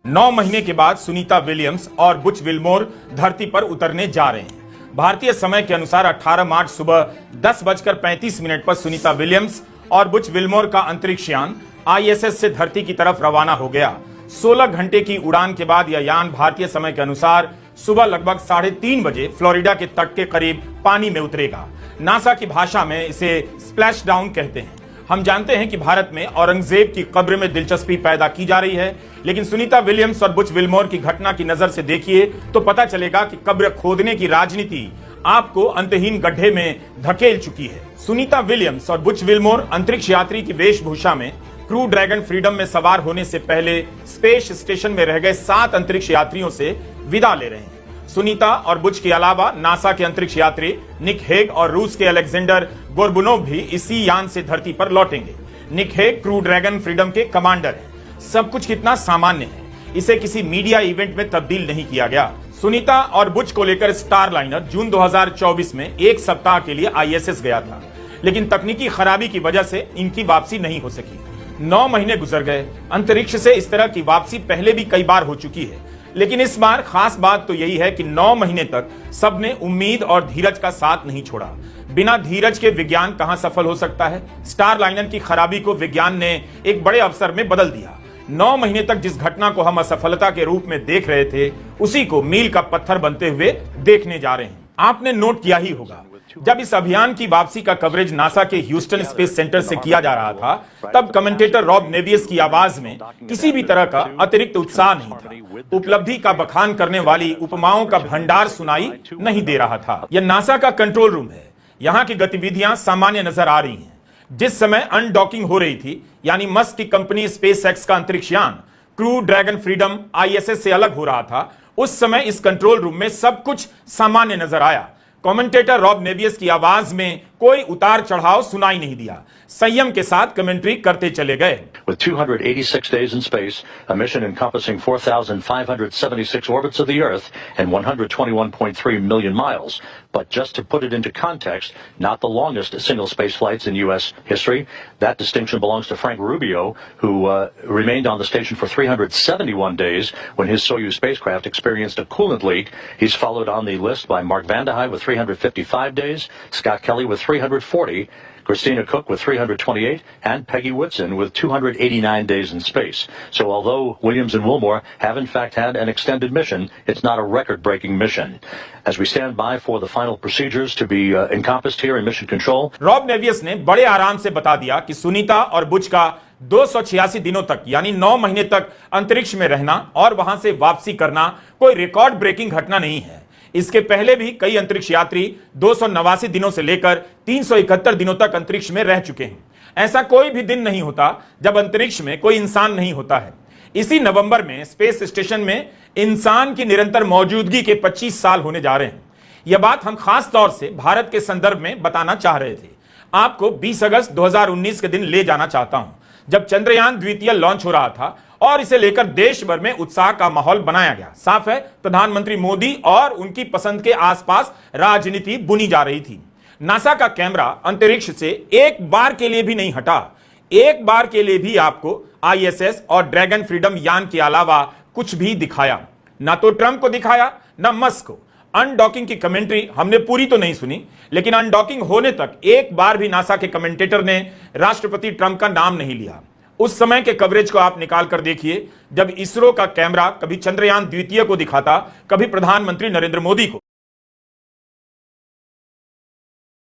9 महीने के बाद सुनीता विलियम्स और बुच विल्मोर धरती पर उतरने जा रहे हैं। भारतीय समय के अनुसार 18 मार्च सुबह 10:35 पर सुनीता विलियम्स और बुच विल्मोर का अंतरिक्ष यान ISS से धरती की तरफ रवाना हो गया। 16 घंटे की उड़ान के बाद यह यान भारतीय समय के अनुसार सुबह लगभग 3:30 बजे फ्लोरिडा के तट के करीब पानी में उतरेगा। नासा की भाषा में इसे स्प्लैश डाउन कहते हैं। हम जानते हैं कि भारत में औरंगजेब की कब्र में दिलचस्पी पैदा की जा रही है, लेकिन सुनीता विलियम्स और बुच विल्मोर की घटना की नजर से देखिए तो पता चलेगा कि कब्र खोदने की राजनीति आपको अंतहीन गड्ढे में धकेल चुकी है। सुनीता विलियम्स और बुच विल्मोर अंतरिक्ष यात्री की वेशभूषा में क्रू ड्रैगन फ्रीडम में सवार होने से पहले स्पेस स्टेशन में रह गए 7 अंतरिक्ष यात्रियों से विदा ले रहे हैं। सुनीता और बुच के अलावा नासा के अंतरिक्ष यात्री निक हेग और रूस के अलेक्जेंडर गोर्बुनोव भी इसी यान से धरती पर लौटेंगे। Nick Hague crew Dragon Freedom के कमांडर हैं। सब कुछ कितना सामान्य है, इसे किसी मीडिया इवेंट में तब्दील नहीं किया गया। सुनीता और बुच को लेकर स्टार लाइनर जून 2024 में एक सप्ताह के लिए ISS गया था, लेकिन तकनीकी खराबी की वजह से इनकी वापसी नहीं हो सकी। 9 महीने गुजर गए। अंतरिक्ष से इस तरह की वापसी पहले भी कई बार हो चुकी है, लेकिन इस बार खास बात तो यही है कि 9 महीने तक सबने उम्मीद और धीरज का साथ नहीं छोड़ा। बिना धीरज के विज्ञान कहां सफल हो सकता है। स्टार लाइनर की खराबी को विज्ञान ने एक बड़े अवसर में बदल दिया। 9 महीने तक जिस घटना को हम असफलता के रूप में देख रहे थे, उसी को मील का पत्थर बनते हुए देखने जा रहे हैं। आपने नोट किया ही होगा, जब इस अभियान की वापसी का कवरेज नासा के ह्यूस्टन स्पेस सेंटर से किया जा रहा था, तब कमेंटेटर रॉब नेवियस की आवाज में किसी भी तरह का अतिरिक्त उत्साह नहीं था। उपलब्धि का बखान करने वाली उपमाओं का भंडार सुनाई नहीं दे रहा था। यह नासा का कंट्रोल रूम है। यहाँ की गतिविधियां सामान्य नजर आ रही हैं। जिस समय अनडॉकिंग हो रही थी, यानी मस्क की कंपनी स्पेसएक्स का अंतरिक्ष यान क्रू ड्रैगन फ्रीडम ISS से अलग हो रहा था, उस समय इस कंट्रोल रूम में सब कुछ सामान्य नजर आया। कमेंटेटर रॉब नेवियस की आवाज में कोई उतार चढ़ाव सुनाई नहीं दिया। संयम के साथ कमेंट्री करते चले गए। With 286 days in space, a mission encompassing 4,576 orbits of the Earth and 121.3 million miles. But just to put it into context, not the longest single space flights in U.S. history. That distinction belongs to Frank Rubio, who remained on the station for 371 days when his Soyuz spacecraft experienced a coolant leak. He's followed on the list by Mark Vande Hei with 355 days, Scott Kelly with 340, Christina Cook with 328, and Peggy Whitson with 289 days in space. So although Williams and Wilmore have in fact had an extended mission, it's not a record-breaking mission. As we stand by for the final procedures to be encompassed here in Mission Control. Rob Nevius ने बड़े आराम से बता दिया कि सुनीता और बुच का 286 दिनों तक यानी 9 महीने तक अंतरिक्ष में रहना और वहां से वापसी करना कोई रिकॉर्ड ब्रेकिंग घटना नहीं है। इसके पहले भी कई अंतरिक्ष यात्री 289 दिनों से लेकर 371 दिनों तक अंतरिक्ष में रह चुके हैं। ऐसा कोई भी दिन नहीं होता जब अंतरिक्ष में कोई इंसान नहीं होता है। इसी नवंबर में स्पेस स्टेशन में इंसान की निरंतर मौजूदगी के 25 साल होने जा रहे हैं। यह बात हम खास तौर से भारत के संदर्भ में बताना चाह रहे थे। आपको 20 अगस्त 2019 के दिन ले जाना चाहता हूं, जब चंद्रयान द्वितीय लॉन्च हो रहा था और इसे लेकर देश भर में उत्साह का माहौल बनाया गया। साफ है, प्रधानमंत्री मोदी और उनकी पसंद के आसपास राजनीति बुनी जा रही थी। नासा का कैमरा अंतरिक्ष से एक बार के लिए भी नहीं हटा। एक बार के लिए भी आपको ISS और ड्रैगन फ्रीडम यान के अलावा कुछ भी दिखाया। ना तो ट्रंप को दिखाया, ना मस्क को। अनडॉकिंग की कमेंट्री हमने पूरी तो नहीं सुनी, लेकिन अनडॉकिंग होने तक एक बार भी नासा के कमेंटेटर ने राष्ट्रपति ट्रंप का नाम नहीं लिया। उस समय के कवरेज को आप निकाल कर देखिए, जब इसरो का कैमरा कभी चंद्रयान द्वितीय को दिखाता, कभी प्रधानमंत्री नरेंद्र मोदी को।